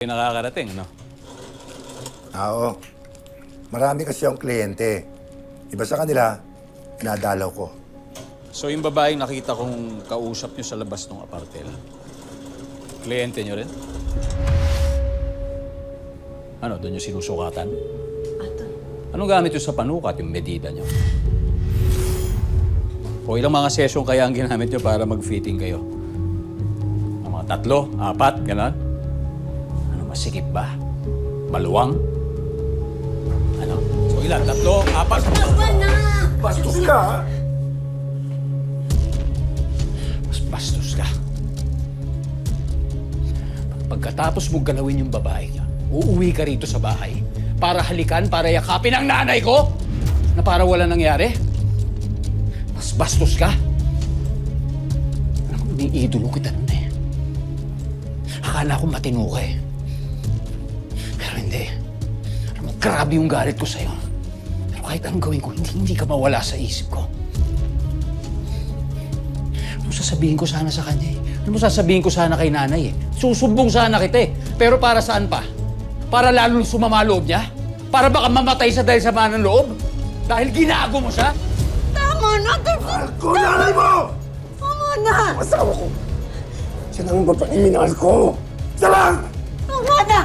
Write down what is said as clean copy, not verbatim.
Nakakarating, no? Oo. Marami kasi ang kliyente. Iba sa kanila, inadalaw ko. So yung babaeng nakita kong kausap nyo sa labas ng apartel, kliyente nyo rin? Ano, doon nyo sinusukatan? Ato. Anong gamit nyo sa panukat, yung medida nyo? O ilang mga session kaya ang ginamit nyo para mag-fitting kayo? Ang mga 3, 4, gano'n? Ano, masikip ba? Maluwang? Ano? So ilan? 3, 4? Tama na! Bastos ka, ha? Mas bastos ka. Pagkatapos mo galawin yung babae niya, uuwi ka rito sa bahay para halikan, para yakapin ang nanay ko na para wala nangyari. Mas bastos ka. Alam mo, iniidolo kita nun eh. Akala ko matino ka eh. Pero hindi. Alam mo, grabe yung galit ko sa'yo. Pero kahit anong gawin ko, hindi ka mawala sa isip ko. Ano sasabihin ko sana sa kanya eh? Ano sasabihin ko sana kay nanay eh? Susumbong sana kita eh. Pero para saan pa? Para lalo sumama loob niya? Para baka mamatay sa dahil sama ng loob? Dahil ginago mo siya? Tama na! Mahal ko, nanay mo! Tama na! Asawa ko. Siya lang ang babaeng minahal ko. Siya lang! Tama na!